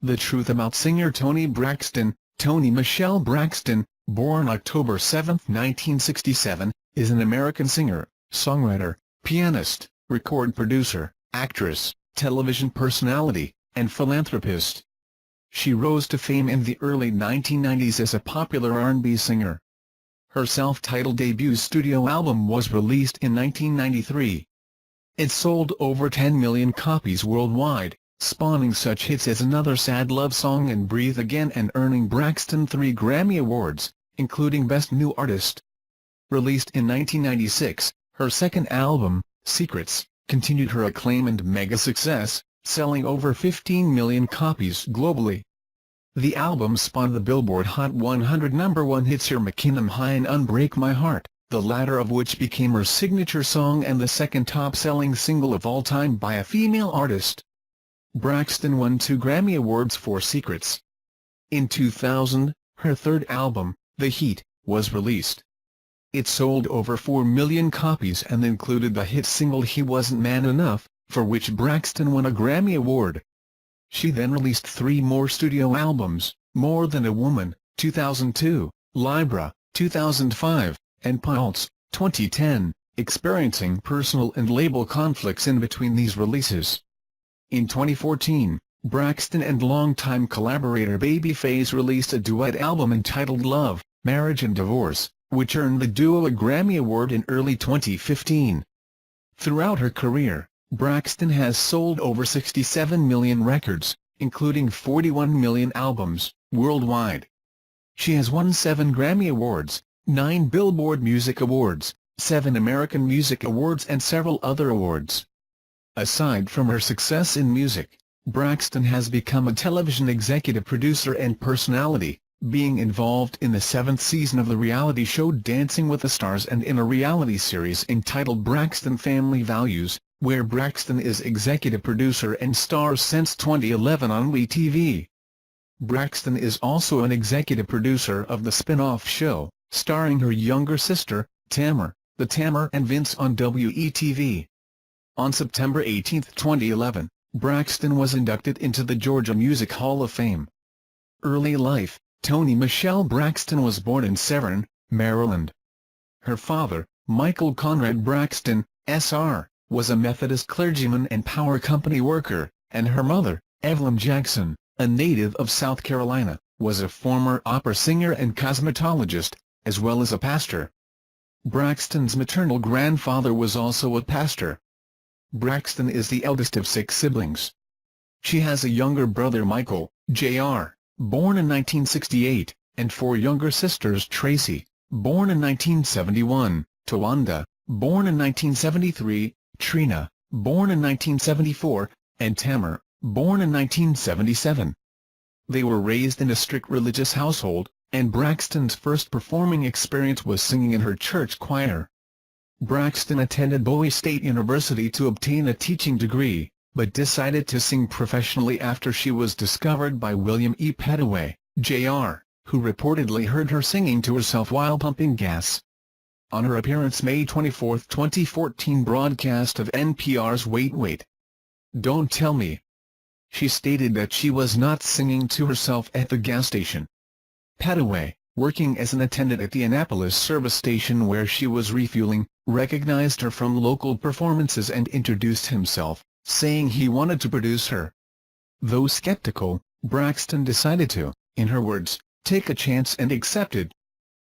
The truth about singer Toni Braxton. Toni Michelle Braxton, born October 7, 1967, is an American singer, songwriter, pianist, record producer, actress, television personality, and philanthropist. She rose to fame in the early 1990s as a popular R&B singer. Her self-titled debut studio album was released in 1993. It sold over 10 million copies worldwide, spawning such hits as Another Sad Love Song and Breathe Again, and earning Braxton 3 Grammy Awards, including Best New Artist. Released in 1996, her second album, Secrets, continued her acclaim and mega success, selling over 15 million copies globally. The album spawned the Billboard Hot 100 #1 hits Here McKinnon High and Unbreak My Heart, the latter of which became her signature song and the second top-selling single of all time by a female artist. Braxton won 2 Grammy Awards for Secrets. In 2000, her third album, The Heat, was released. It sold over 4 million copies and included the hit single He Wasn't Man Enough, for which Braxton won a Grammy Award. She then released 3 more studio albums, More Than a Woman, 2002, Libra, 2005, and Pulse, 2010, experiencing personal and label conflicts in between these releases. In 2014, Braxton and longtime collaborator Babyface released a duet album entitled Love, Marriage and Divorce, which earned the duo a Grammy Award in early 2015. Throughout her career, Braxton has sold over 67 million records, including 41 million albums, worldwide. She has won 7 Grammy Awards, 9 Billboard Music Awards, 7 American Music Awards and several other awards. Aside from her success in music, Braxton has become a television executive producer and personality, being involved in the 7th season of the reality show Dancing with the Stars and in a reality series entitled Braxton Family Values, where Braxton is executive producer and stars since 2011 on WeTV. Braxton is also an executive producer of the spin-off show, starring her younger sister, Tamar, The Tamar and Vince on WeTV. On September 18, 2011, Braxton was inducted into the Georgia Music Hall of Fame. Early life. Toni Michelle Braxton was born in Severn, Maryland. Her father, Michael Conrad Braxton, Sr., was a Methodist clergyman and power company worker, and her mother, Evelyn Jackson, a native of South Carolina, was a former opera singer and cosmetologist, as well as a pastor. Braxton's maternal grandfather was also a pastor. Braxton is the eldest of 6 siblings. She has a younger brother Michael, Jr., born in 1968, and 4 younger sisters Tracy, born in 1971, Tawanda, born in 1973, Trina, born in 1974, and Tamar, born in 1977. They were raised in a strict religious household, and Braxton's first performing experience was singing in her church choir. Braxton attended Bowie State University to obtain a teaching degree, but decided to sing professionally after she was discovered by William E. Pettaway, Jr., who reportedly heard her singing to herself while pumping gas. On her appearance May 24, 2014 broadcast of NPR's Wait Wait. Don't Tell Me, she stated that she was not singing to herself at the gas station. Pettaway, working as an attendant at the Annapolis service station where she was refueling, recognized her from local performances and introduced himself, saying he wanted to produce her. Though skeptical, Braxton decided to, in her words, take a chance and accepted.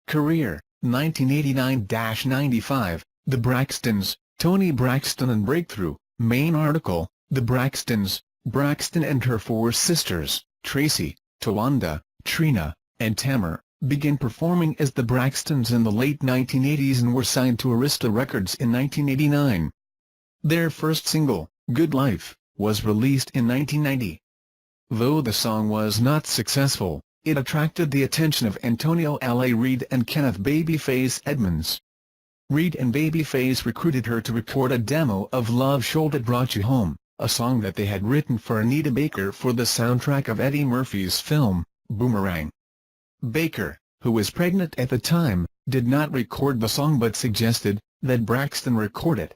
Career, 1989-95, The Braxtons, Toni Braxton and Breakthrough, main article, The Braxtons, Braxton and her 4 sisters, Tracy, Tawanda, Trina, and Tamar, began performing as the Braxtons in the late 1980s and were signed to Arista Records in 1989. Their first single, Good Life, was released in 1990. Though the song was not successful, it attracted the attention of Antonio L.A. Reid and Kenneth Babyface Edmonds. Reid and Babyface recruited her to record a demo of Love Shoulder Brought You Home, a song that they had written for Anita Baker for the soundtrack of Eddie Murphy's film, Boomerang. Baker, who was pregnant at the time, did not record the song but suggested that Braxton record it.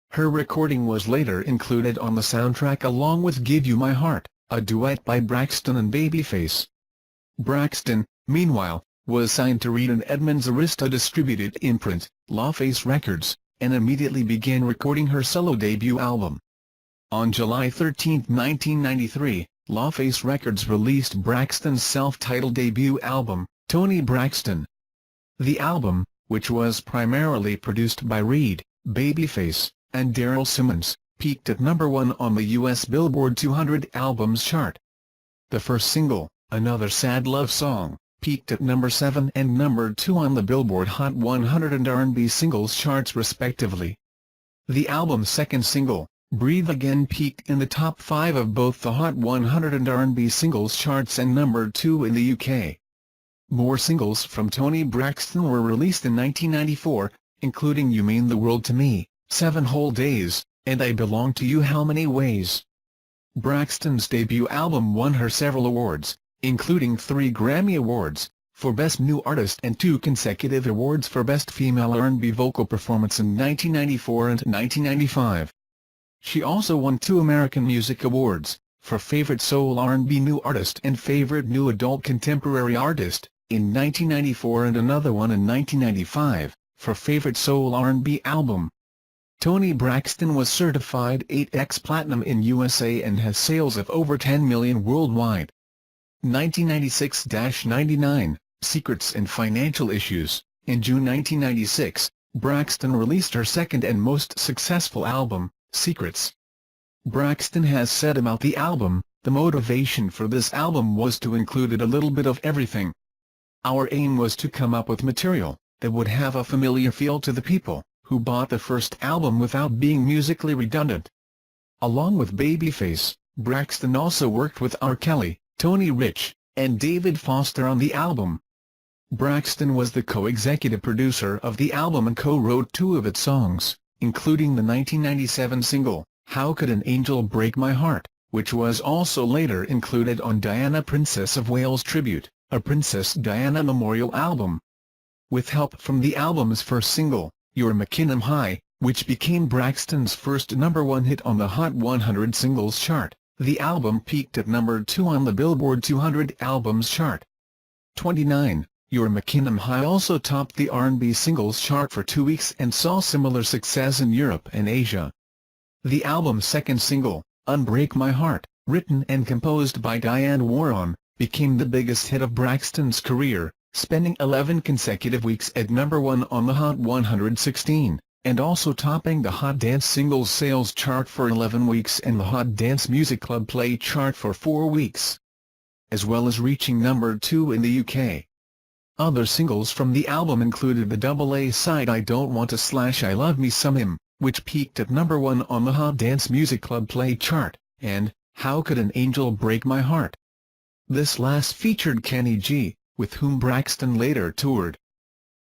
Her recording was later included on the soundtrack along with Give You My Heart, a duet by Braxton and Babyface. Braxton, meanwhile, was signed to Reed and Edmonds' Arista-distributed imprint, LaFace Records, and immediately began recording her solo debut album. On July 13, 1993, LaFace Records released Braxton's self-titled debut album, Toni Braxton. The album, which was primarily produced by Reed, Babyface, and Daryl Simmons, peaked at #1 on the U.S. Billboard 200 Albums chart. The first single, Another Sad Love Song, peaked at #7 and #2 on the Billboard Hot 100 and R&B Singles charts respectively. The album's second single, Breathe Again, peaked in the top 5 of both the Hot 100 and R&B Singles charts and #2 in the UK. More singles from Toni Braxton were released in 1994, including You Mean the World to Me, 7 Whole Days, and I Belong to You How Many Ways. Braxton's debut album won her several awards, including 3 Grammy Awards, for Best New Artist and 2 consecutive awards for Best Female R&B Vocal Performance in 1994 and 1995. She also won 2 American Music Awards, for Favorite Soul R&B New Artist and Favorite New Adult Contemporary Artist, in 1994 and another one in 1995, for Favorite Soul R&B Album. Toni Braxton was certified 8x Platinum in USA and has sales of over 10 million worldwide. 1996-99, Secrets and Financial Issues. In June 1996, Braxton released her second and most successful album, Secrets. Braxton has said about the album, "The motivation for this album was to include a little bit of everything. Our aim was to come up with material that would have a familiar feel to the people who bought the first album without being musically redundant." Along with Babyface, Braxton also worked with R. Kelly, Tony Rich, and David Foster on the album. Braxton was the co-executive producer of the album and co-wrote 2 of its songs, including the 1997 single, How Could an Angel Break My Heart, which was also later included on Diana Princess of Wales Tribute, a Princess Diana memorial album. With help from the album's first single, You're McKinnon High, which became Braxton's first #1 hit on the Hot 100 Singles chart, the album peaked at #2 on the Billboard 200 Albums chart. 29. You're McKinnon High also topped the R&B Singles chart for 2 weeks and saw similar success in Europe and Asia. The album's second single, Unbreak My Heart, written and composed by Diane Warren, became the biggest hit of Braxton's career, spending 11 consecutive weeks at #1 on the Hot 116, and also topping the Hot Dance Singles Sales chart for 11 weeks and the Hot Dance Music Club Play chart for 4 weeks, as well as reaching #2 in the UK. Other singles from the album included the double-A side I Don't Want to / I Love Me Some Him, which peaked at #1 on the Hot Dance Music Club Play chart, and How Could an Angel Break My Heart. This last featured Kenny G, with whom Braxton later toured.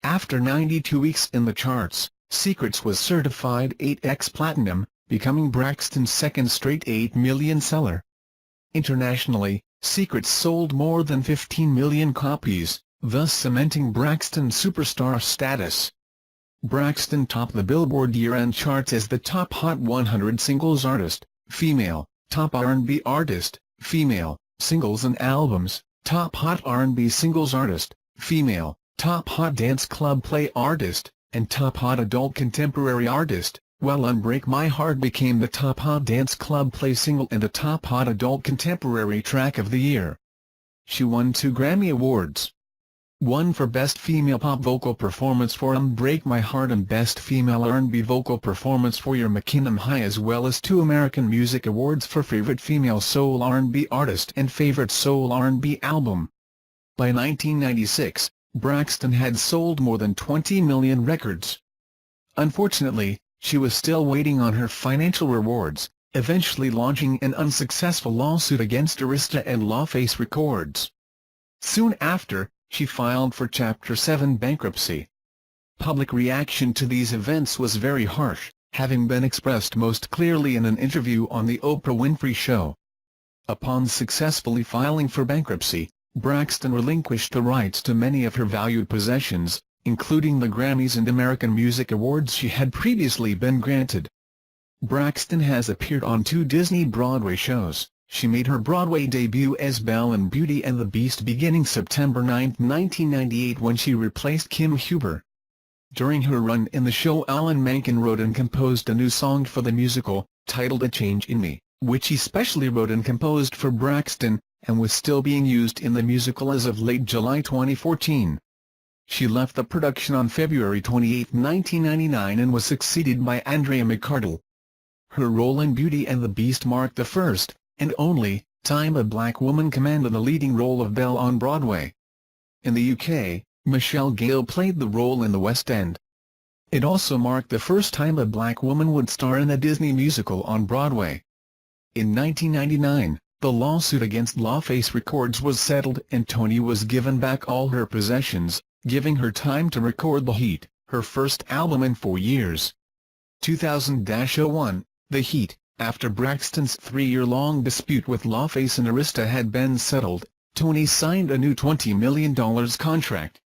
After 92 weeks in the charts, Secrets was certified 8x Platinum, becoming Braxton's second straight 8 million seller. Internationally, Secrets sold more than 15 million copies, thus cementing Braxton's superstar status. Braxton topped the Billboard year-end charts as the top Hot 100 Singles Artist, Female, Top R&B Artist, Female, Singles and Albums, Top Hot R&B Singles Artist, Female, Top Hot Dance Club Play Artist, and Top Hot Adult Contemporary Artist, while Unbreak My Heart became the Top Hot Dance Club Play Single and the Top Hot Adult Contemporary Track of the Year. She won 2 Grammy Awards. One for Best Female Pop Vocal Performance for Unbreak My Heart and Best Female R&B Vocal Performance for You're McKinnon High, as well as 2 American Music Awards for Favorite Female Soul R&B Artist and Favorite Soul R&B Album. By 1996, Braxton had sold more than 20 million records. Unfortunately, she was still waiting on her financial rewards, eventually launching an unsuccessful lawsuit against Arista and LaFace Records. Soon after, she filed for Chapter 7 bankruptcy. Public reaction to these events was very harsh, having been expressed most clearly in an interview on The Oprah Winfrey Show. Upon successfully filing for bankruptcy, Braxton relinquished the rights to many of her valued possessions, including the Grammys and American Music Awards she had previously been granted. Braxton has appeared on 2 Disney Broadway shows, She made her Broadway debut as Belle in Beauty and the Beast beginning September 9, 1998, when she replaced Kim Huber. During her run in the show, Alan Menken wrote and composed a new song for the musical, titled A Change in Me, which he specially wrote and composed for Braxton, and was still being used in the musical as of late July 2014. She left the production on February 28, 1999, and was succeeded by Andrea McArdle. Her role in Beauty and the Beast marked the first, and only, time a black woman commanded the leading role of Belle on Broadway. In the UK, Michelle Gale played the role in the West End. It also marked the first time a black woman would star in a Disney musical on Broadway. In 1999, the lawsuit against LaFace Records was settled and Toni was given back all her possessions, giving her time to record The Heat, her first album in 4 years. 2000-01, The Heat. After Braxton's 3-year-long dispute with LaFace and Arista had been settled, Toni signed a new $20 million contract.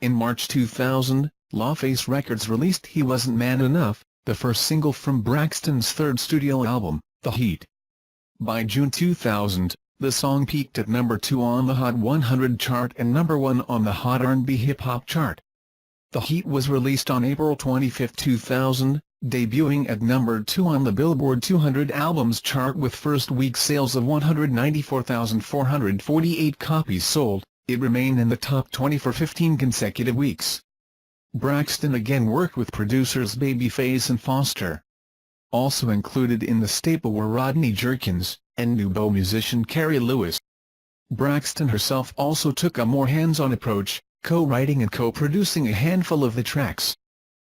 In March 2000, LaFace Records released He Wasn't Man Enough, the first single from Braxton's third studio album, The Heat. By June 2000, the song peaked at number 2 on the Hot 100 chart and number 1 on the Hot R&B Hip Hop chart. The Heat was released on April 25, 2000, debuting at number 2 on the Billboard 200 Albums chart with first-week sales of 194,448 copies sold. It remained in the top 20 for 15 consecutive weeks. Braxton again worked with producers Babyface and Foster. Also included in the staple were Rodney Jerkins, and nouveau musician Carrie Lewis. Braxton herself also took a more hands-on approach, co-writing and co-producing a handful of the tracks.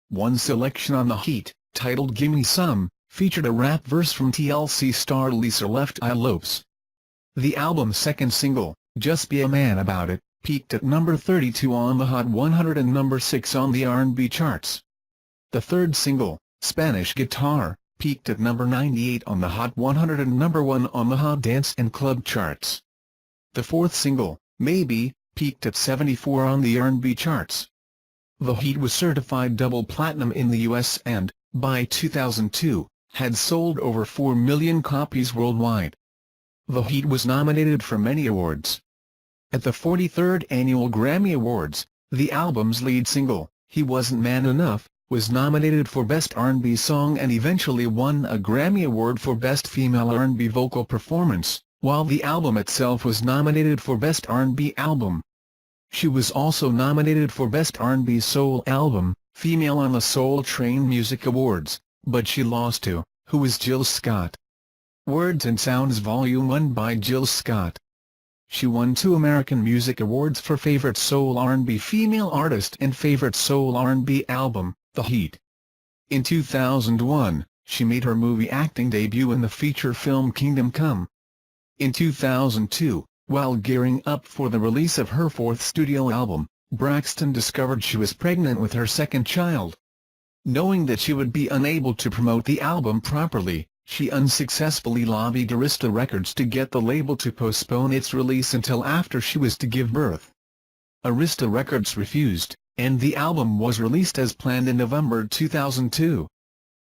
One selection on The Heat, titled Gimme Some, featured a rap verse from TLC star Lisa Left Eye Lopes. The album's second single, Just Be a Man About It, peaked at number 32 on the Hot 100 and number 6 on the R&B charts. The third single, Spanish Guitar, peaked at number 98 on the Hot 100 and number 1 on the Hot Dance and Club charts. The fourth single, Maybe, peaked at 74 on the R&B charts. The Heat was certified double platinum in the US and, by 2002, had sold over 4 million copies worldwide. The Heat was nominated for many awards. At the 43rd Annual Grammy Awards, the album's lead single, He Wasn't Man Enough, was nominated for Best R&B Song and eventually won a Grammy Award for Best Female R&B Vocal Performance, while the album itself was nominated for Best R&B Album. She was also nominated for Best R&B Soul Album, Female on the Soul Train Music Awards, but she lost to, Who Is Jill Scott? Words and Sounds Volume 1 by Jill Scott. She won 2 American Music Awards for Favorite Soul R&B Female Artist and Favorite Soul R&B Album, The Heat. In 2001, she made her movie acting debut in the feature film Kingdom Come. In 2002, while gearing up for the release of her 4th studio album, Braxton discovered she was pregnant with her second child. Knowing that she would be unable to promote the album properly, she unsuccessfully lobbied Arista Records to get the label to postpone its release until after she was to give birth. Arista Records refused, and the album was released as planned in November 2002.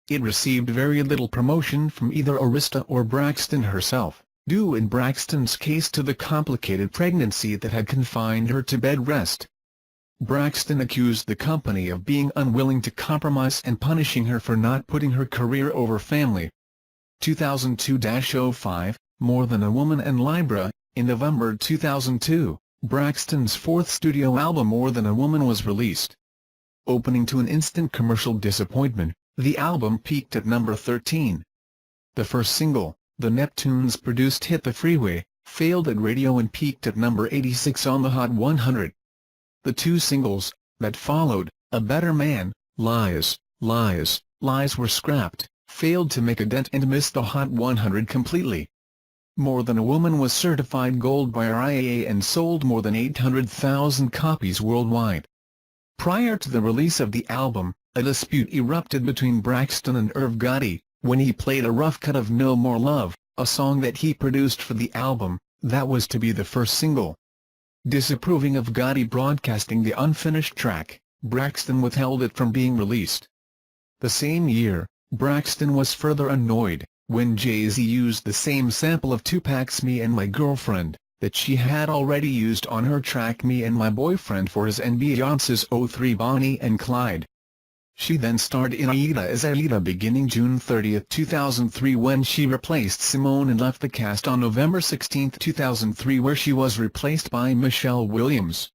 It received very little promotion from either Arista or Braxton herself, due in Braxton's case to the complicated pregnancy that had confined her to bed rest. Braxton accused the company of being unwilling to compromise and punishing her for not putting her career over family. 2002-05, More Than a Woman and Libra. In November 2002, Braxton's 4th studio album More Than a Woman was released. Opening to an instant commercial disappointment, the album peaked at number 13. The first single, the Neptunes-produced hit The Freeway, failed at radio and peaked at number 86 on the Hot 100. The 2 singles that followed, A Better Man, Lies, Lies, Lies were scrapped, failed to make a dent and missed the Hot 100 completely. More Than a Woman was certified gold by RIAA and sold more than 800,000 copies worldwide. Prior to the release of the album, a dispute erupted between Braxton and Irv Gotti, when he played a rough cut of No More Love, a song that he produced for the album, that was to be the first single. Disapproving of Gotti broadcasting the unfinished track, Braxton withheld it from being released. The same year, Braxton was further annoyed when Jay-Z used the same sample of Tupac's Me and My Girlfriend, that she had already used on her track Me and My Boyfriend for his and Beyoncé's '03 Bonnie and Clyde. She then starred in Aida as Aida beginning June 30, 2003 when she replaced Simone and left the cast on November 16, 2003 where she was replaced by Michelle Williams.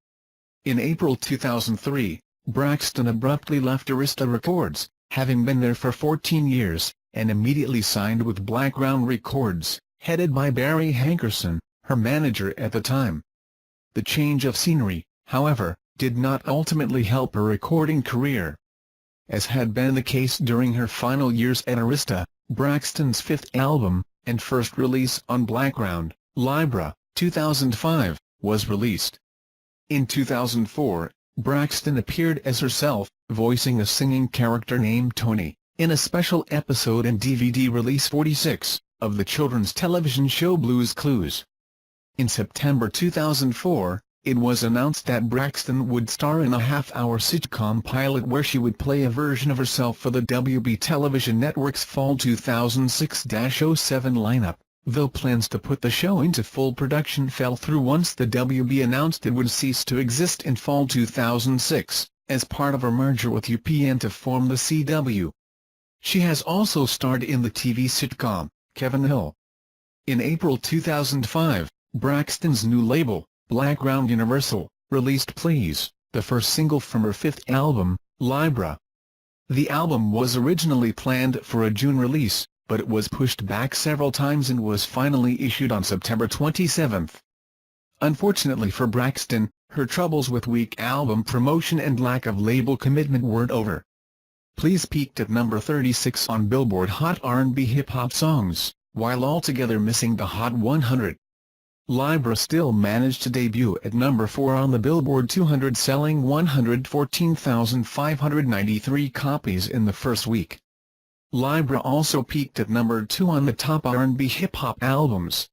In April 2003, Braxton abruptly left Arista Records, having been there for 14 years, and immediately signed with Blackground Records, headed by Barry Hankerson, her manager at the time. The change of scenery, however, did not ultimately help her recording career. As had been the case during her final years at Arista, Braxton's fifth album, and first release on Blackground, Libra, 2005, was released. In 2004, Braxton appeared as herself, voicing a singing character named Toni, in a special episode and DVD release 46, of the children's television show Blue's Clues. In September 2004, it was announced that Braxton would star in a half-hour sitcom pilot where she would play a version of herself for the WB television network's fall 2006-07 lineup, though plans to put the show into full production fell through once the WB announced it would cease to exist in fall 2006, as part of a merger with UPN to form the CW. She has also starred in the TV sitcom, Kevin Hill. In April 2005, Braxton's new label, Blackground Universal, released Please, the first single from her fifth album, Libra. The album was originally planned for a June release, but it was pushed back several times and was finally issued on September 27. Unfortunately for Braxton, her troubles with weak album promotion and lack of label commitment weren't over. Please peaked at number 36 on Billboard Hot R&B Hip-Hop Songs, while altogether missing the Hot 100. Libra still managed to debut at number 4 on the Billboard 200, selling 114,593 copies in the first week. Libra also peaked at number 2 on the top R&B hip-hop albums.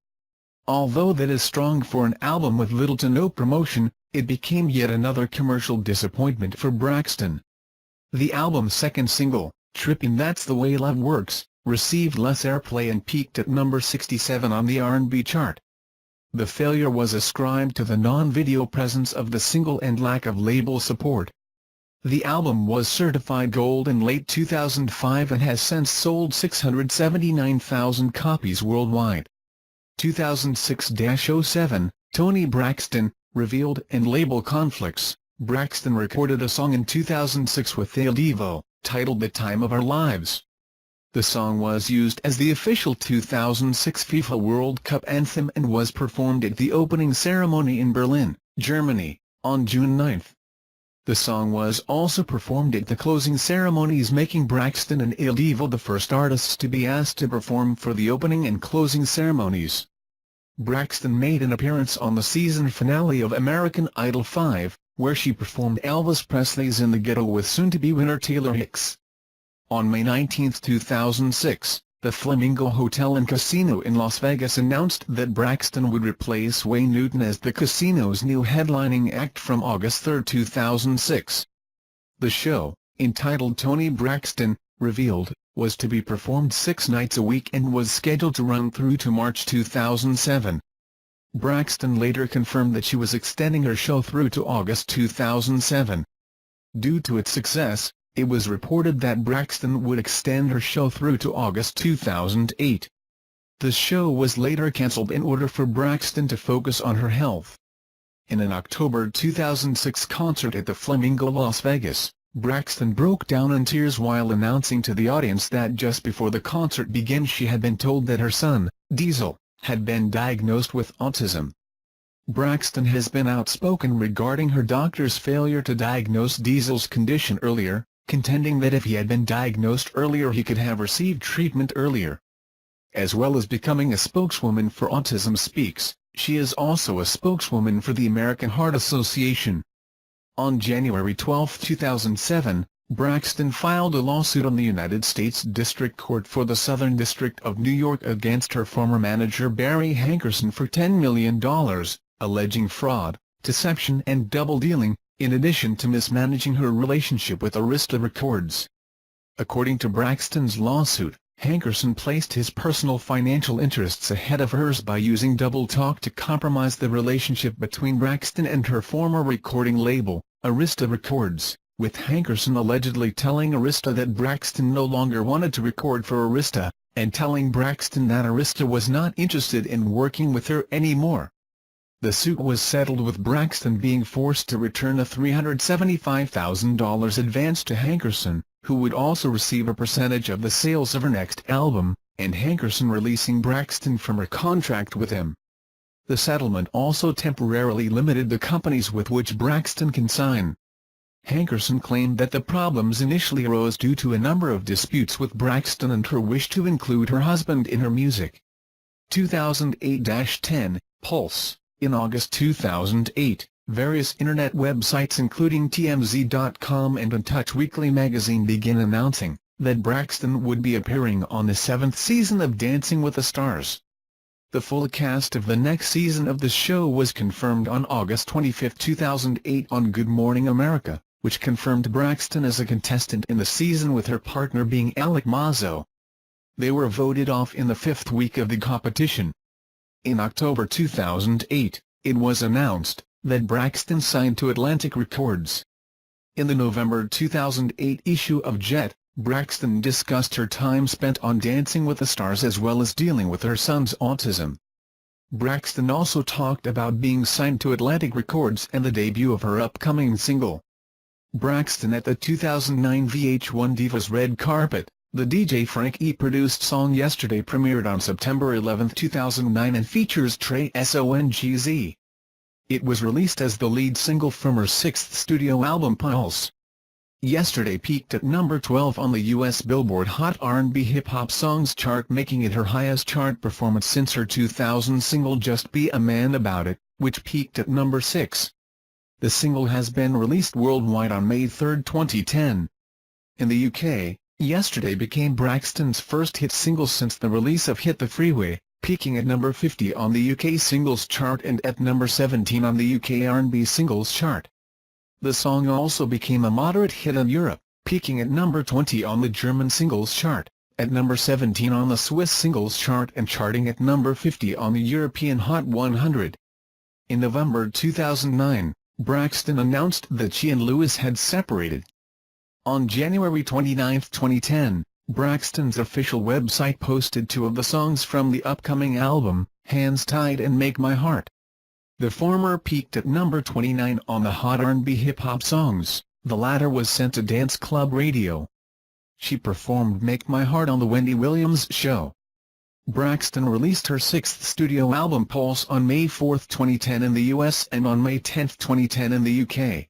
Although that is strong for an album with little to no promotion, it became yet another commercial disappointment for Braxton. The album's second single, Trippin' That's the Way Love Works, received less airplay and peaked at number 67 on the R&B chart. The failure was ascribed to the non-video presence of the single and lack of label support. The album was certified gold in late 2005 and has since sold 679,000 copies worldwide. 2006-07, Toni Braxton, revealed and label conflicts. Braxton recorded a song in 2006 with Il Divo, titled The Time of Our Lives. The song was used as the official 2006 FIFA World Cup anthem and was performed at the opening ceremony in Berlin, Germany, on June 9. The song was also performed at the closing ceremonies, making Braxton and Il Divo the first artists to be asked to perform for the opening and closing ceremonies. Braxton made an appearance on the season finale of American Idol 5, where she performed Elvis Presley's In the Ghetto with soon-to-be winner Taylor Hicks. On May 19, 2006, the Flamingo Hotel and Casino in Las Vegas announced that Braxton would replace Wayne Newton as the casino's new headlining act from August 3, 2006. The show, entitled Toni Braxton, Revealed, was to be performed 6 nights a week and was scheduled to run through to March 2007. Braxton later confirmed that she was extending her show through to August 2007. Due to its success, it was reported that Braxton would extend her show through to August 2008. The show was later cancelled in order for Braxton to focus on her health. In an October 2006 concert at the Flamingo Las Vegas, Braxton broke down in tears while announcing to the audience that just before the concert began she had been told that her son, Diesel, had been diagnosed with autism. Braxton has been outspoken regarding her doctor's failure to diagnose Diesel's condition earlier, contending that if he had been diagnosed earlier he could have received treatment earlier. As well as becoming a spokeswoman for Autism Speaks, she is also a spokeswoman for the American Heart Association. On January 12, 2007, Braxton filed a lawsuit on the United States District Court for the Southern District of New York against her former manager Barry Hankerson for $10 million, alleging fraud, deception and double-dealing, in addition to mismanaging her relationship with Arista Records. According to Braxton's lawsuit, Hankerson placed his personal financial interests ahead of hers by using double talk to compromise the relationship between Braxton and her former recording label, Arista Records, with Hankerson allegedly telling Arista that Braxton no longer wanted to record for Arista, and telling Braxton that Arista was not interested in working with her anymore. The suit was settled with Braxton being forced to return a $375,000 advance to Hankerson, who would also receive a percentage of the sales of her next album, and Hankerson releasing Braxton from her contract with him. The settlement also temporarily limited the companies with which Braxton can sign. Hankerson claimed that the problems initially arose due to a number of disputes with Braxton and her wish to include her husband in her music. 2008-10, Pulse. In August 2008, various internet websites including TMZ.com and InTouch Weekly magazine began announcing that Braxton would be appearing on the 7th season of Dancing with the Stars. The full cast of the next season of the show was confirmed on August 25, 2008 on Good Morning America, which confirmed Braxton as a contestant in the season with her partner being Alec Mazzo. They were voted off in the 5th week of the competition. In October 2008, it was announced that Braxton signed to Atlantic Records. In the November 2008 issue of Jet, Braxton discussed her time spent on Dancing with the Stars as well as dealing with her son's autism. Braxton also talked about being signed to Atlantic Records and the debut of her upcoming single. Braxton at the 2009 VH1 Divas Red Carpet. The DJ Frank E. produced song Yesterday premiered on September 11, 2009 and features Trey Songz. It was released as the lead single from her 6th studio album Pulse. Yesterday peaked at number 12 on the U.S. Billboard Hot R&B Hip Hop Songs chart, making it her highest chart performance since her 2000 single Just Be a Man About It, which peaked at number 6. The single has been released worldwide on May 3, 2010. In the UK, Yesterday became Braxton's first hit single since the release of Hit the Freeway, peaking at number 50 on the UK Singles Chart and at number 17 on the UK R&B Singles Chart. The song also became a moderate hit in Europe, peaking at number 20 on the German Singles Chart, at number 17 on the Swiss Singles Chart and charting at number 50 on the European Hot 100. In November 2009, Braxton announced that she and Lewis had separated. On January 29, 2010, Braxton's official website posted 2 of the songs from the upcoming album, Hands Tied and Make My Heart. The former peaked at number 29 on the Hot R&B Hip Hop Songs, the latter was sent to Dance Club Radio. She performed Make My Heart on The Wendy Williams Show. Braxton released her 6th studio album Pulse on May 4, 2010 in the US and on May 10, 2010 in the UK.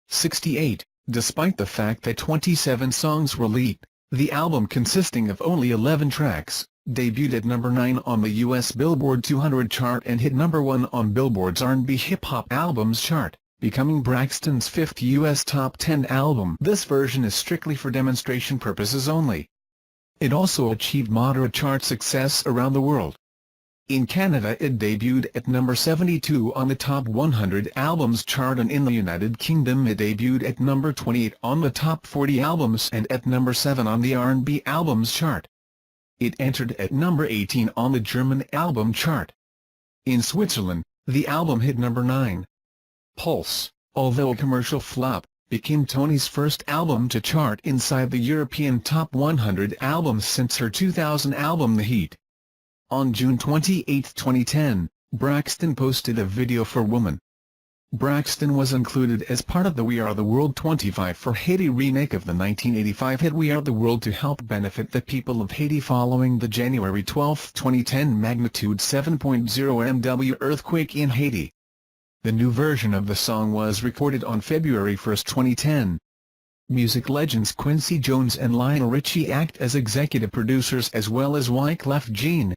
68. Despite the fact that 27 songs were leaked, the album, consisting of only 11 tracks, debuted at number 9 on the US Billboard 200 chart and hit number 1 on Billboard's R&B Hip Hop Albums chart, becoming Braxton's 5th US Top 10 album. This version is strictly for demonstration purposes only. It also achieved moderate chart success around the world. In Canada it debuted at number 72 on the Top 100 Albums chart, and in the United Kingdom it debuted at number 28 on the Top 40 Albums and at number 7 on the R&B Albums chart. It entered at number 18 on the German album chart. In Switzerland, the album hit number 9. Pulse, although a commercial flop, became Toni's first album to chart inside the European Top 100 Albums since her 2000 album The Heat. On June 28, 2010, Braxton posted a video for Woman. Braxton was included as part of the We Are the World 25 for Haiti remake of the 1985 hit We Are the World to help benefit the people of Haiti following the January 12, 2010 magnitude 7.0 MW earthquake in Haiti. The new version of the song was recorded on February 1, 2010. Music legends Quincy Jones and Lionel Richie act as executive producers as well as Wyclef Jean.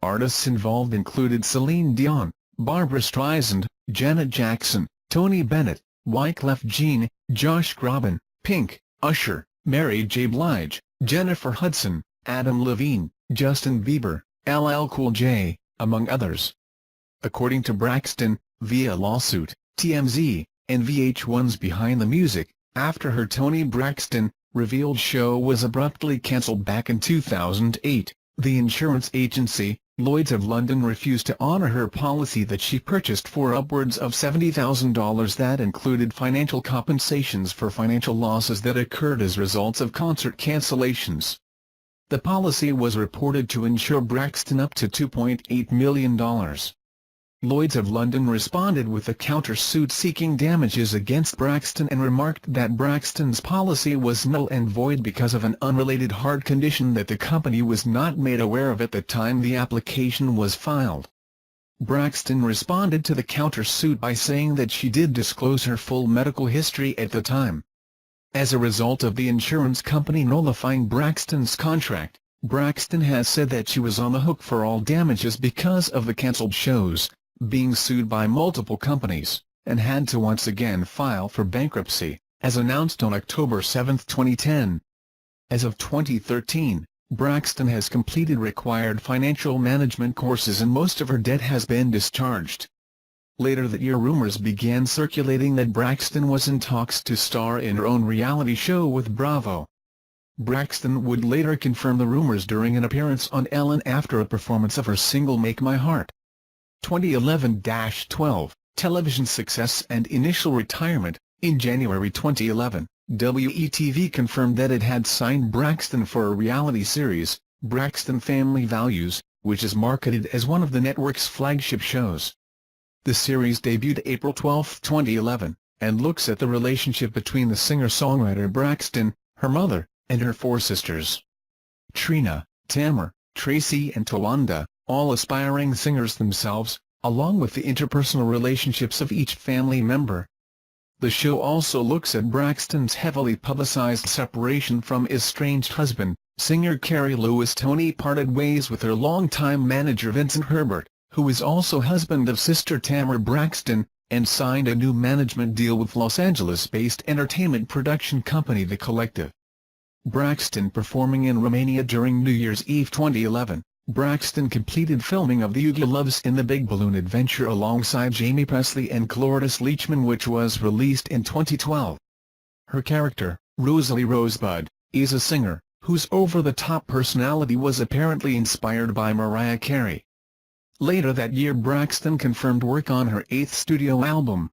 Artists involved included Celine Dion, Barbra Streisand, Janet Jackson, Tony Bennett, Wyclef Jean, Josh Groban, Pink, Usher, Mary J. Blige, Jennifer Hudson, Adam Levine, Justin Bieber, LL Cool J, among others. According to Braxton, via lawsuit, TMZ, and VH1's Behind the Music, after her Toni Braxton revealed show was abruptly cancelled back in 2008. The insurance agency, Lloyd's of London, refused to honour her policy that she purchased for upwards of $70,000 that included financial compensations for financial losses that occurred as results of concert cancellations. The policy was reported to insure Braxton up to $2.8 million. Lloyd's of London responded with a counter-suit seeking damages against Braxton and remarked that Braxton's policy was null and void because of an unrelated heart condition that the company was not made aware of at the time the application was filed. Braxton responded to the counter-suit by saying that she did disclose her full medical history at the time. As a result of the insurance company nullifying Braxton's contract, Braxton has said that she was on the hook for all damages because of the cancelled shows, being sued by multiple companies, and had to once again file for bankruptcy, as announced on October 7, 2010. As of 2013, Braxton has completed required financial management courses and most of her debt has been discharged. Later that year, rumors began circulating that Braxton was in talks to star in her own reality show with Bravo. Braxton would later confirm the rumors during an appearance on Ellen after a performance of her single Make My Heart. 2011-12, television success and initial retirement. In January 2011, WETV confirmed that it had signed Braxton for a reality series, Braxton Family Values, which is marketed as one of the network's flagship shows. The series debuted April 12, 2011, and looks at the relationship between the singer-songwriter Braxton, her mother, and her four sisters. Trina, Tamar, Tracy and Tawanda, all aspiring singers themselves, along with the interpersonal relationships of each family member. The show also looks at Braxton's heavily publicized separation from estranged husband, singer Carrie Lewis. Toni parted ways with her longtime manager Vincent Herbert, who is also husband of sister Tamar Braxton, and signed a new management deal with Los Angeles-based entertainment production company The Collective. Braxton performing in Romania during New Year's Eve 2011. Braxton completed filming of The Yuga Loves in the Big Balloon Adventure alongside Jamie Presley and Cloris Leachman, which was released in 2012. Her character, Rosalie Rosebud, is a singer, whose over-the-top personality was apparently inspired by Mariah Carey. Later that year, Braxton confirmed work on her 8th studio album.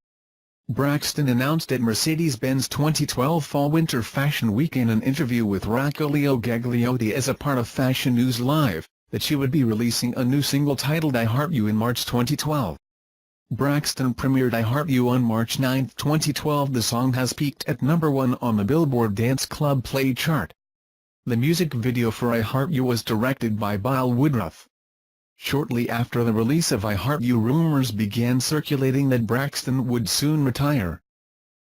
Braxton announced at Mercedes-Benz 2012 Fall-Winter Fashion Week in an interview with Rocco Gagliotti as a part of Fashion News Live, that she would be releasing a new single titled I Heart You in March 2012. Braxton premiered I Heart You on March 9, 2012. The song has peaked at #1 on the Billboard Dance Club Play chart. The music video for I Heart You was directed by Byle Woodruff. Shortly after the release of I Heart You, rumors began circulating that Braxton would soon retire.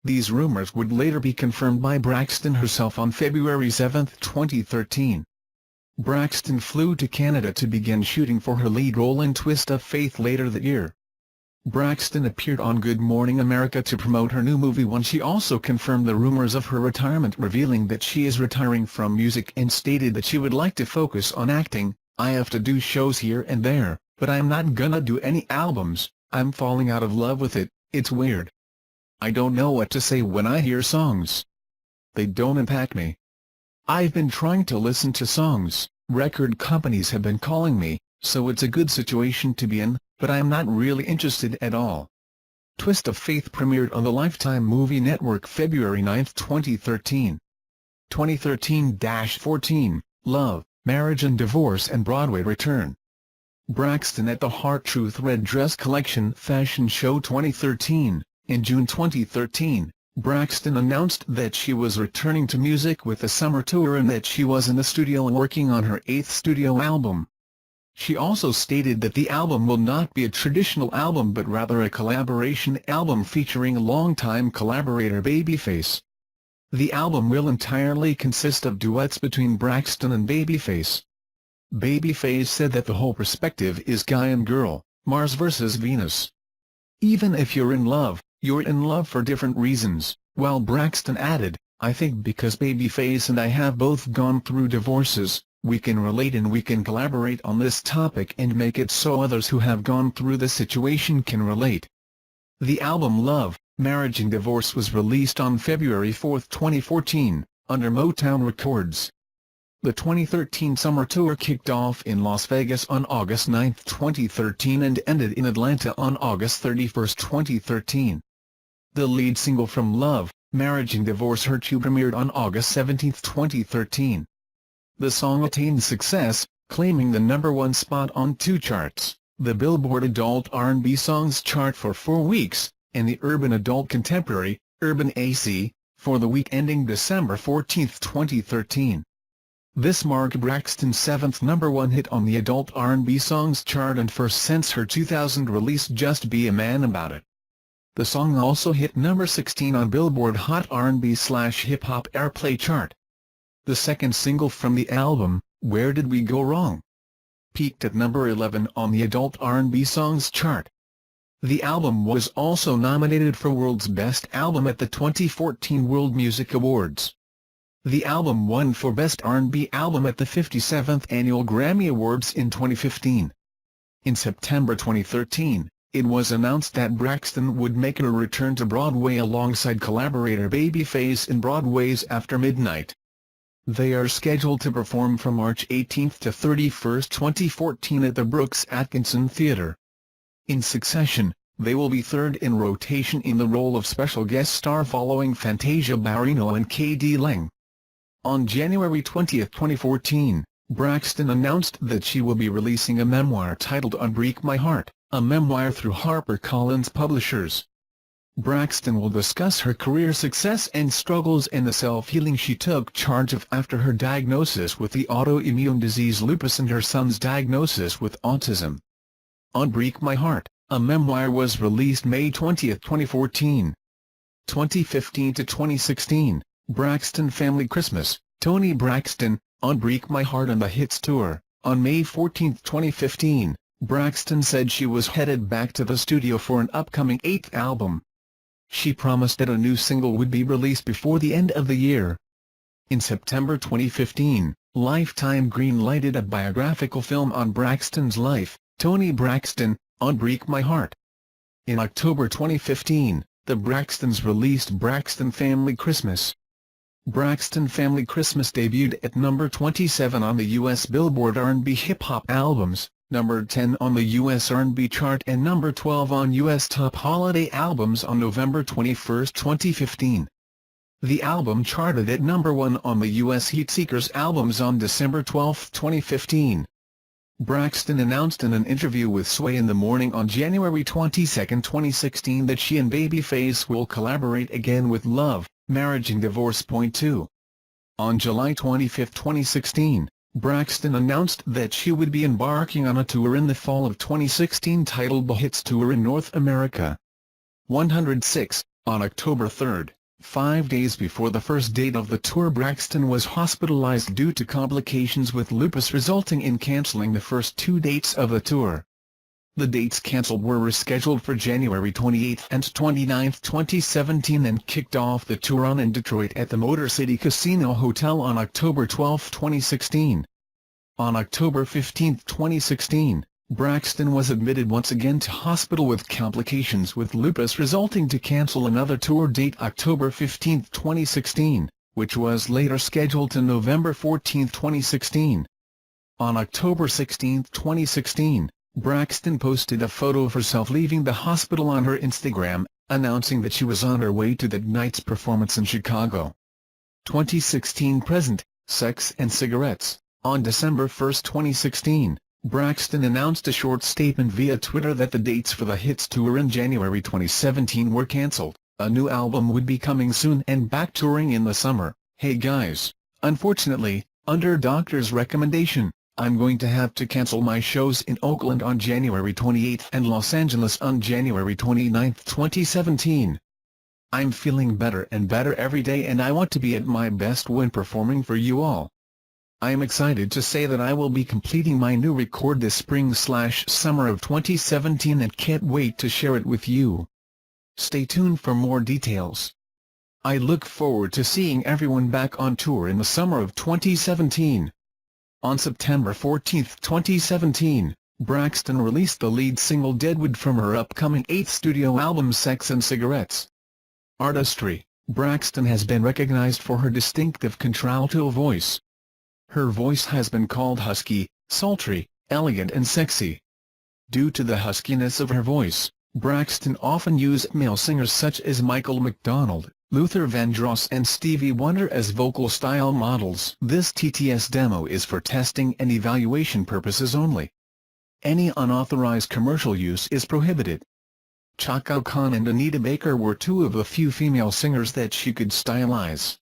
These rumors would later be confirmed by Braxton herself on February 7, 2013. Braxton flew to Canada to begin shooting for her lead role in Twist of Faith later that year. Braxton appeared on Good Morning America to promote her new movie One. She also confirmed the rumors of her retirement, revealing that she is retiring from music and stated that she would like to focus on acting. I have to do shows here and there, but I'm not gonna do any albums. I'm falling out of love with it. It's weird. I don't know what to say when I hear songs. They don't impact me. I've been trying to listen to songs, record companies have been calling me, so it's a good situation to be in, but I'm not really interested at all. Twist of Faith premiered on the Lifetime Movie Network February 9, 2013. 2013-14, Love, Marriage and Divorce and Broadway Return. Braxton at the Heart Truth Red Dress Collection Fashion Show 2013. In June 2013, Braxton announced that she was returning to music with a summer tour and that she was in the studio working on her 8th studio album. She also stated that the album will not be a traditional album but rather a collaboration album featuring longtime collaborator Babyface. The album will entirely consist of duets between Braxton and Babyface. Babyface said that the whole perspective is guy and girl, Mars versus Venus. Even if you're in love for different reasons, while Braxton added, I think because Babyface and I have both gone through divorces, we can relate and we can collaborate on this topic and make it so others who have gone through the situation can relate. The album Love, Marriage and Divorce was released on February 4, 2014, under Motown Records. The 2013 summer tour kicked off in Las Vegas on August 9, 2013 and ended in Atlanta on August 31, 2013. The lead single from Love, Marriage and Divorce Hurt You premiered on August 17, 2013. The song attained success, claiming the #1 spot on 2 charts, the Billboard Adult R&B Songs chart for 4 weeks, and the Urban Adult Contemporary, Urban AC, for the week ending December 14, 2013. This marked Braxton's 7th #1 hit on the Adult R&B Songs chart and first since her 2000 release Just Be a Man About It. The song also hit number 16 on Billboard Hot R&B/Hip Hop Airplay chart. The second single from the album, Where Did We Go Wrong?, peaked at number 11 on the Adult R&B Songs chart. The album was also nominated for World's Best Album at the 2014 World Music Awards. The album won for Best R&B Album at the 57th Annual Grammy Awards in 2015. In September 2013, it was announced that Braxton would make her return to Broadway alongside collaborator Babyface in Broadway's After Midnight. They are scheduled to perform from March 18 to 31, 2014 at the Brooks Atkinson Theatre. In succession, they will be third in rotation in the role of special guest star following Fantasia Barrino and K.D. Lang. On January 20, 2014, Braxton announced that she will be releasing a memoir titled Unbreak My Heart, a memoir through HarperCollins Publishers. Braxton will discuss her career success and struggles and the self-healing she took charge of after her diagnosis with the autoimmune disease lupus and her son's diagnosis with autism. Unbreak My Heart, a memoir, was released May 20, 2014. 2015 to 2016, Braxton Family Christmas, Toni Braxton, Unbreak My Heart on the Hits Tour. On May 14, 2015, Braxton said she was headed back to the studio for an upcoming 8th album. She promised that a new single would be released before the end of the year. In September 2015, Lifetime green-lighted a biographical film on Braxton's life, Toni Braxton, Unbreak My Heart. In October 2015, the Braxtons released Braxton Family Christmas. Braxton Family Christmas debuted at number 27 on the U.S. Billboard R&B Hip Hop Albums, number 10 on the U.S. R&B chart and number 12 on U.S. Top Holiday Albums on November 21, 2015. The album charted at number 1 on the U.S. Heatseekers Albums on December 12, 2015. Braxton announced in an interview with Sway in the Morning on January 22, 2016 that she and Babyface will collaborate again with Love, Marriage and Divorce .2. On July 25, 2016, Braxton announced that she would be embarking on a tour in the fall of 2016 titled The Hits Tour in North America. 106. On October 3, 5 days before the first date of the tour, Braxton was hospitalized due to complications with lupus, resulting in canceling the first 2 dates of the tour. The dates cancelled were rescheduled for January 28 and 29, 2017 and kicked off the tour in Detroit at the Motor City Casino Hotel on October 12, 2016. On October 15, 2016, Braxton was admitted once again to hospital with complications with lupus, resulting to cancel another tour date October 15, 2016, which was later scheduled to November 14, 2016. On October 16, 2016, Braxton posted a photo of herself leaving the hospital on her Instagram, announcing that she was on her way to that night's performance in Chicago. 2016 present, Sex and Cigarettes. On December 1, 2016, Braxton announced a short statement via Twitter that the dates for the Hits Tour in January 2017 were cancelled, a new album would be coming soon and back touring in the summer. Hey guys, unfortunately, under doctor's recommendation, I'm going to have to cancel my shows in Oakland on January 28 and Los Angeles on January 29, 2017. I'm feeling better and better every day and I want to be at my best when performing for you all. I am excited to say that I will be completing my new record this spring/summer of 2017 and can't wait to share it with you. Stay tuned for more details. I look forward to seeing everyone back on tour in the summer of 2017. On September 14, 2017, Braxton released the lead single Deadwood from her upcoming 8th studio album Sex and Cigarettes. Artistry. Braxton has been recognized for her distinctive contralto voice. Her voice has been called husky, sultry, elegant and sexy. Due to the huskiness of her voice, Braxton often used male singers such as Michael McDonald, Luther Vandross and Stevie Wonder as vocal style models. This TTS demo is for testing and evaluation purposes only. Any unauthorized commercial use is prohibited. Chaka Khan and Anita Baker were two of the few female singers that she could stylize.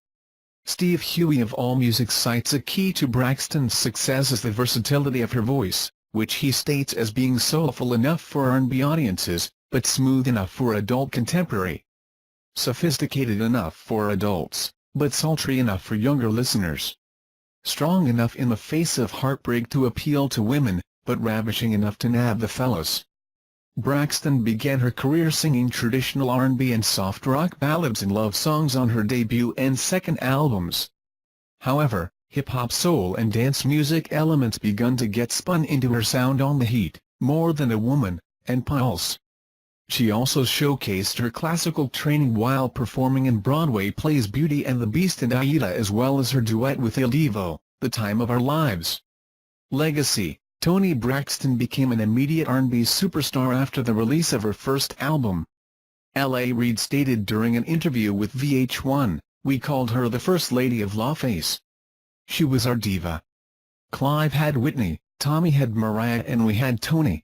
Steve Huey of AllMusic cites a key to Braxton's success as the versatility of her voice, which he states as being soulful enough for R&B audiences, but smooth enough for adult contemporary. Sophisticated enough for adults, but sultry enough for younger listeners. Strong enough in the face of heartbreak to appeal to women, but ravishing enough to nab the fellas. Braxton began her career singing traditional R&B and soft rock ballads and love songs on her debut and second albums. However, hip-hop, soul and dance music elements begun to get spun into her sound on The Heat, More Than a Woman, and Pulse. She also showcased her classical training while performing in Broadway plays Beauty and the Beast and Aida, as well as her duet with Il Divo, The Time of Our Lives. Legacy: Toni Braxton became an immediate R&B superstar after the release of her first album. L.A. Reid stated during an interview with VH1, "We called her the First Lady of LaFace. She was our diva. Clive had Whitney, Tommy had Mariah and we had Toni."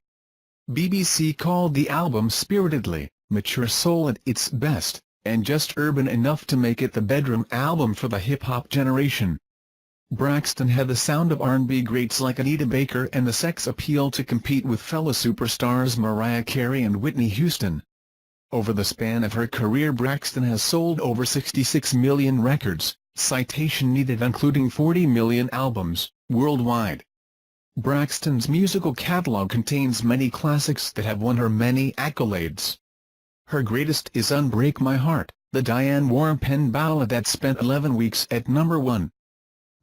BBC called the album spiritedly, mature soul at its best, and just urban enough to make it the bedroom album for the hip-hop generation. Braxton had the sound of R&B greats like Anita Baker and the sex appeal to compete with fellow superstars Mariah Carey and Whitney Houston. Over the span of her career, Braxton has sold over 66 million records, citation needed, including 40 million albums, worldwide. Braxton's musical catalog contains many classics that have won her many accolades. Her greatest is Unbreak My Heart, the Diane Warren penned ballad that spent 11 weeks at #1.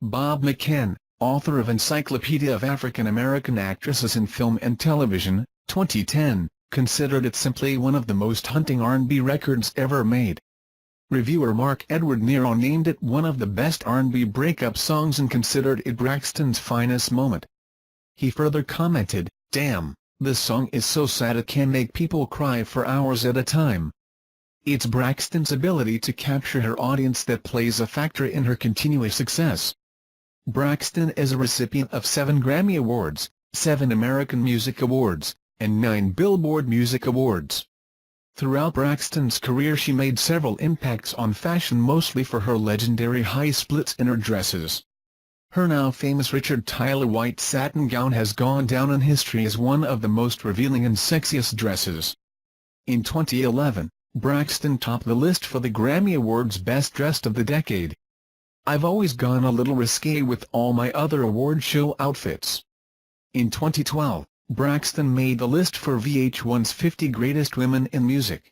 Bob McCann, author of Encyclopedia of African American Actresses in Film and Television, 2010, considered it simply one of the most haunting R&B records ever made. Reviewer Mark Edward Nero named it one of the best R&B breakup songs and considered it Braxton's finest moment. He further commented, "Damn, this song is so sad it can make people cry for hours at a time." It's Braxton's ability to capture her audience that plays a factor in her continuous success. Braxton is a recipient of 7 Grammy Awards, 7 American Music Awards, and 9 Billboard Music Awards. Throughout Braxton's career she made several impacts on fashion, mostly for her legendary high splits in her dresses. Her now famous Richard Tyler white satin gown has gone down in history as one of the most revealing and sexiest dresses. In 2011, Braxton topped the list for the Grammy Awards Best Dressed of the Decade. "I've always gone a little risque with all my other award show outfits." In 2012, Braxton made the list for VH1's 50 Greatest Women in Music.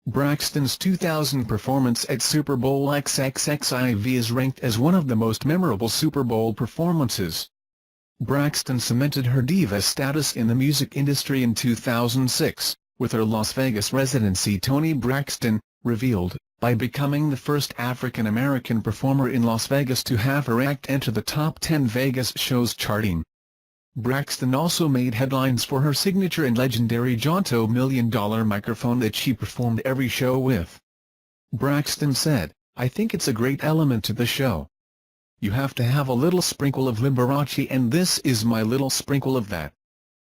Braxton's 2000 performance at Super Bowl XXXIV is ranked as one of the most memorable Super Bowl performances. Braxton cemented her diva status in the music industry in 2006, with her Las Vegas residency Toni Braxton, revealed, by becoming the first African-American performer in Las Vegas to have her act enter the top 10 Vegas shows charting. Braxton also made headlines for her signature and legendary Jonto $1 million microphone that she performed every show with. Braxton said, "I think it's a great element to the show. You have to have a little sprinkle of Liberace, and this is my little sprinkle of that."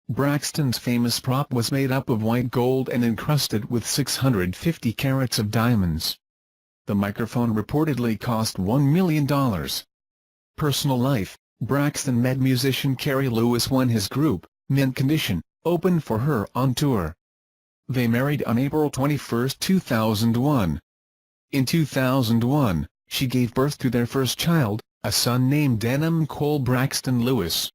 Braxton's famous prop was made up of white gold and encrusted with 650 carats of diamonds. The microphone reportedly cost $1 million. Personal life: Braxton met musician Kerry Lewis when his group, Mint Condition, opened for her on tour. They married on April 21, 2001. In 2001, she gave birth to their first child, a son named Denham Cole Braxton Lewis.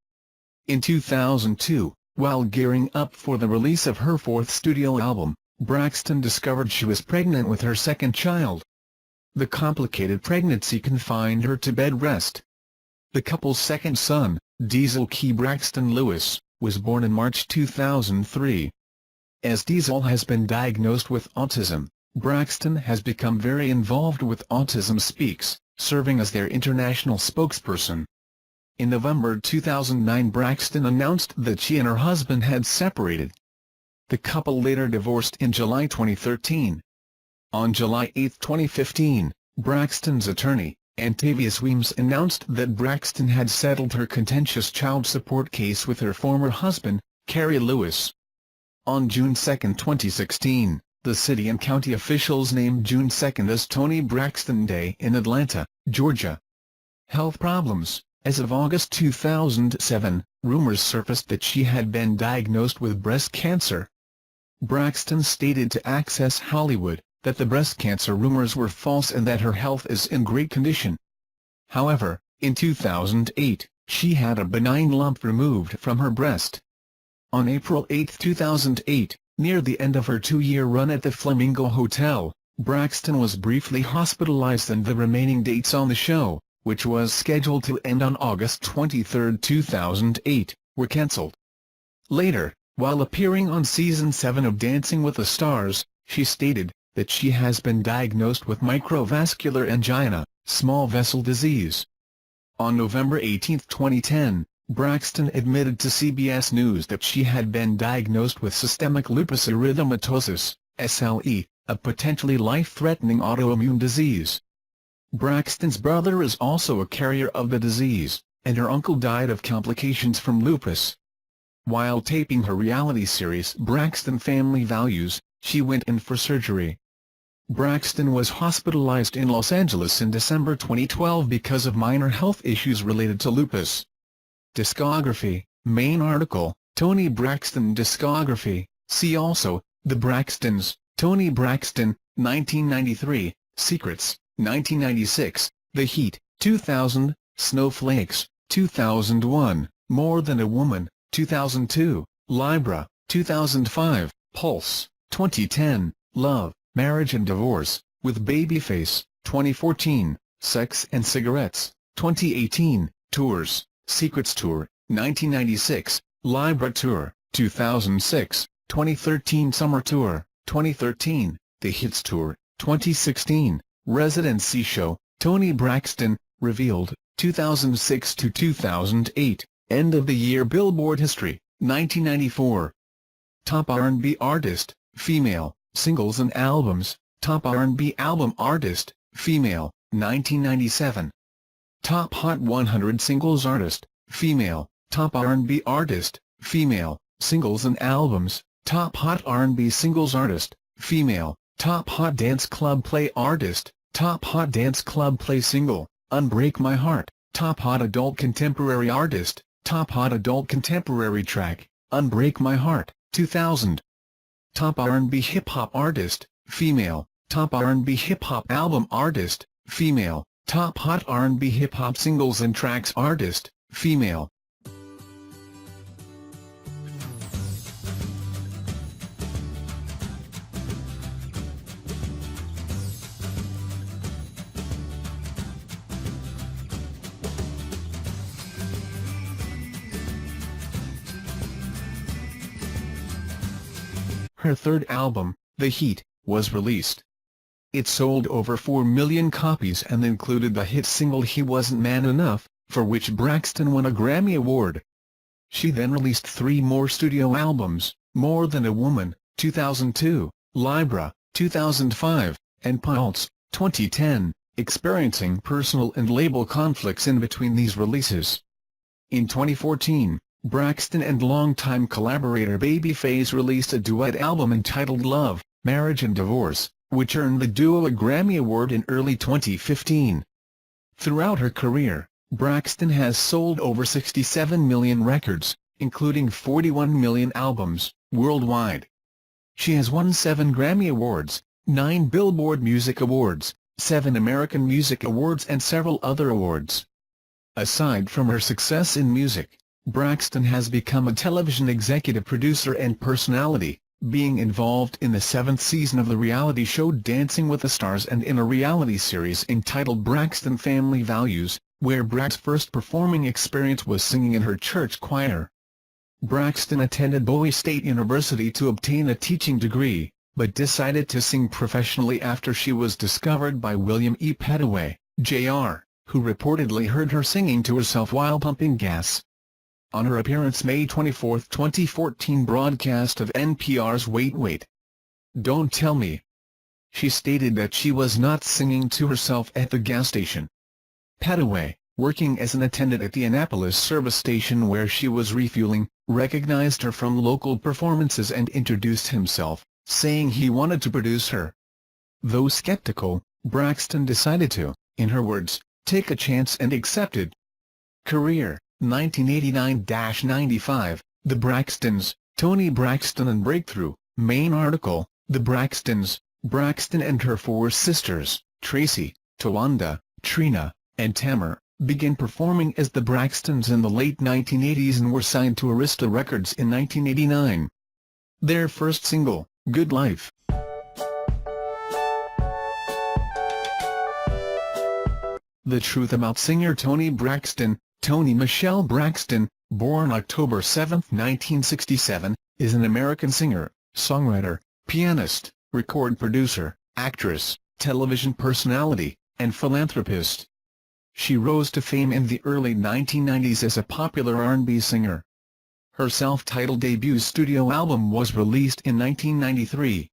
In 2002, while gearing up for the release of her 4th studio album, Braxton discovered she was pregnant with her second child. The complicated pregnancy confined her to bed rest. The couple's second son, Diesel Key Braxton Lewis, was born in March 2003. As Diesel has been diagnosed with autism, Braxton has become very involved with Autism Speaks, serving as their international spokesperson. In November 2009, Braxton announced that she and her husband had separated. The couple later divorced in July 2013. On July 8, 2015, Braxton's attorney, Antavius Weems, announced that Braxton had settled her contentious child support case with her former husband, Kerry Lewis. On June 2, 2016, the city and county officials named June 2 as Toni Braxton Day in Atlanta, Georgia. Health problems. As of August 2007, rumors surfaced that she had been diagnosed with breast cancer. Braxton stated to Access Hollywood that the breast cancer rumors were false and that her health is in great condition. However, in 2008, she had a benign lump removed from her breast. On April 8, 2008, near the end of her 2-year run at the Flamingo Hotel, Braxton was briefly hospitalized and the remaining dates on the show, which was scheduled to end on August 23, 2008, were cancelled. Later, while appearing on Season 7 of Dancing with the Stars, she stated that she has been diagnosed with microvascular angina, small vessel disease. On November 18, 2010, Braxton admitted to CBS News that she had been diagnosed with systemic lupus erythematosus, SLE, a potentially life-threatening autoimmune disease. Braxton's brother is also a carrier of the disease, and her uncle died of complications from lupus. While taping her reality series Braxton Family Values, she went in for surgery. Braxton was hospitalized in Los Angeles in December 2012 because of minor health issues related to lupus. Discography. Main article, Toni Braxton Discography. See also, The Braxtons, Toni Braxton, 1993, Secrets, 1996, The Heat, 2000, Snowflakes, 2001, More Than a Woman, 2002, Libra, 2005, Pulse, 2010, Love, Marriage and Divorce, with Babyface, 2014, Sex and Cigarettes, 2018, Tours, Secrets Tour, 1996, Libra Tour, 2006, 2013 Summer Tour, 2013, The Hits Tour, 2016, Residency Show, Toni Braxton, Revealed, 2006 to 2008, End of the Year Billboard History, 1994. Top R&B Artist, Female, Singles and Albums, Top R&B Album Artist, Female, 1997. Top Hot 100 Singles Artist, Female, Top R&B Artist, Female, Singles and Albums, Top Hot R&B Singles Artist, Female, Top Hot Dance Club Play Artist, Top Hot Dance Club Play Single, Unbreak My Heart, Top Hot Adult Contemporary Artist, Top Hot Adult Contemporary Track, Unbreak My Heart, 2000. Top R&B Hip Hop Artist, Female, Top R&B Hip Hop Album Artist, Female, Top Hot R&B Hip Hop Singles and Tracks Artist, Female. Her third album, The Heat, was released. It sold over 4 million copies and included the hit single He Wasn't Man Enough, for which Braxton won a Grammy Award. She then released 3 more studio albums, More Than a Woman, 2002, Libra, 2005, and Pulse, 2010, experiencing personal and label conflicts in between these releases. In 2014, Braxton and longtime collaborator Babyface released a duet album entitled Love, Marriage and Divorce, which earned the duo a Grammy Award in early 2015. Throughout her career, Braxton has sold over 67 million records, including 41 million albums, worldwide. She has won 7 Grammy Awards, 9 Billboard Music Awards, 7 American Music Awards and several other awards. Aside from her success in music, Braxton has become a television executive producer and personality, being involved in the 7th season of the reality show Dancing with the Stars and in a reality series entitled Braxton Family Values, where Brax's first performing experience was singing in her church choir. Braxton attended Bowie State University to obtain a teaching degree, but decided to sing professionally after she was discovered by William E. Petaway, Jr., who reportedly heard her singing to herself while pumping gas. On her appearance May 24, 2014 broadcast of NPR's Wait Wait. Don't Tell Me, she stated that she was not singing to herself at the gas station. Petaway, working as an attendant at the Annapolis service station where she was refueling, recognized her from local performances and introduced himself, saying he wanted to produce her. Though skeptical, Braxton decided to, in her words, take a chance and accepted. Career, 1989-95, The Braxtons, Toni Braxton and Breakthrough, main article, The Braxtons, Braxton and her four sisters, Tracy, Tawanda, Trina, and Tamar, began performing as the Braxtons in the late 1980s and were signed to Arista Records in 1989. Their first single, Good Life. The truth about singer Toni Braxton. Toni Michelle Braxton, born October 7, 1967, is an American singer, songwriter, pianist, record producer, actress, television personality, and philanthropist. She rose to fame in the early 1990s as a popular R&B singer. Her self-titled debut studio album was released in 1993.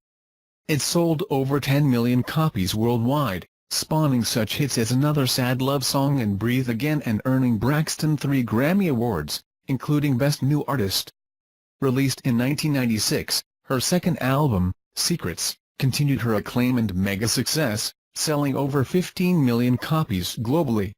It sold over 10 million copies worldwide, spawning such hits as Another Sad Love Song and Breathe Again and earning Braxton 3 Grammy Awards, including Best New Artist. Released in 1996, her second album, Secrets, continued her acclaim and mega success, selling over 15 million copies globally.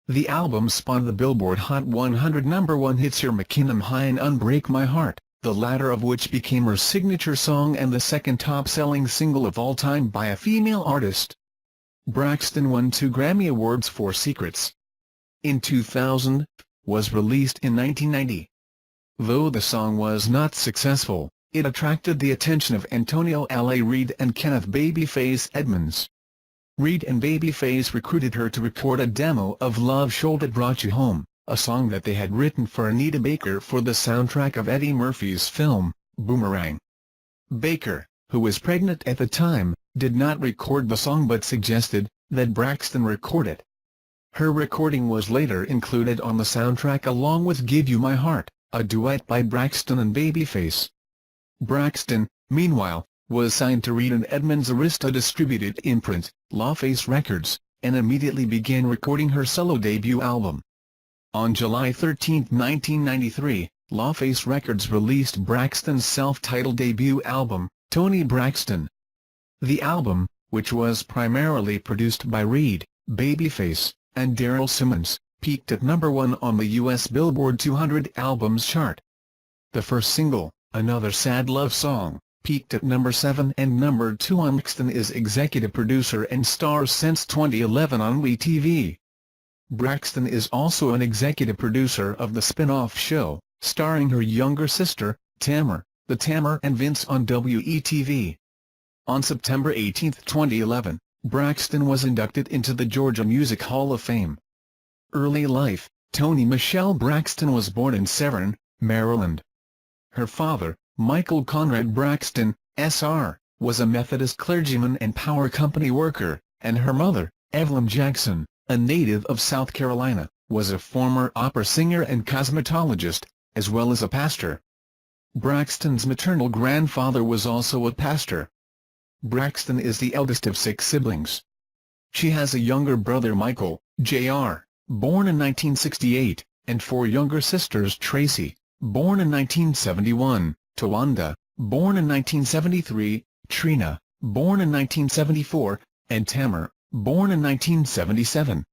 The album spawned the Billboard Hot 100 #1 hits Here McKinnon High and Unbreak My Heart, the latter of which became her signature song and the second top-selling single of all time by a female artist. Braxton won 2 Grammy Awards for Secrets. In 2000, was released in 1990. Though the song was not successful, it attracted the attention of Antonio L.A. Reid and Kenneth Babyface Edmonds. Reid and Babyface recruited her to record a demo of Love Shoal That Brought You Home, a song that they had written for Anita Baker for the soundtrack of Eddie Murphy's film, Boomerang. Baker, who was pregnant at the time, did not record the song but suggested that Braxton record it. Her recording was later included on the soundtrack along with Give You My Heart, a duet by Braxton and Babyface. Braxton, meanwhile, was signed to Reid and Edmonds' Arista-distributed imprint, LaFace Records, and immediately began recording her solo debut album. On July 13, 1993, LaFace Records released Braxton's self-titled debut album, Toni Braxton. The album, which was primarily produced by Reid, Babyface, and Daryl Simmons, peaked at #1 on the U.S. Billboard 200 Albums chart. The first single, Another Sad Love Song, peaked at #7 and #2 on. Braxton is executive producer and stars since 2011 on WeTV. Braxton is also an executive producer of the spin-off show, starring her younger sister, Tamar, The Tamar and Vince on WeTV. On September 18, 2011, Braxton was inducted into the Georgia Music Hall of Fame. Early life. Toni Michelle Braxton was born in Severn, Maryland. Her father, Michael Conrad Braxton, Sr., was a Methodist clergyman and power company worker, and her mother, Evelyn Jackson, a native of South Carolina, was a former opera singer and cosmetologist, as well as a pastor. Braxton's maternal grandfather was also a pastor. Braxton is the eldest of 6 siblings. She has a younger brother Michael, Jr., born in 1968, and 4 younger sisters Tracy, born in 1971, Tawanda, born in 1973, Trina, born in 1974, and Tamar, born in 1977.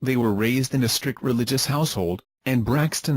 They were raised in a strict religious household, and Braxton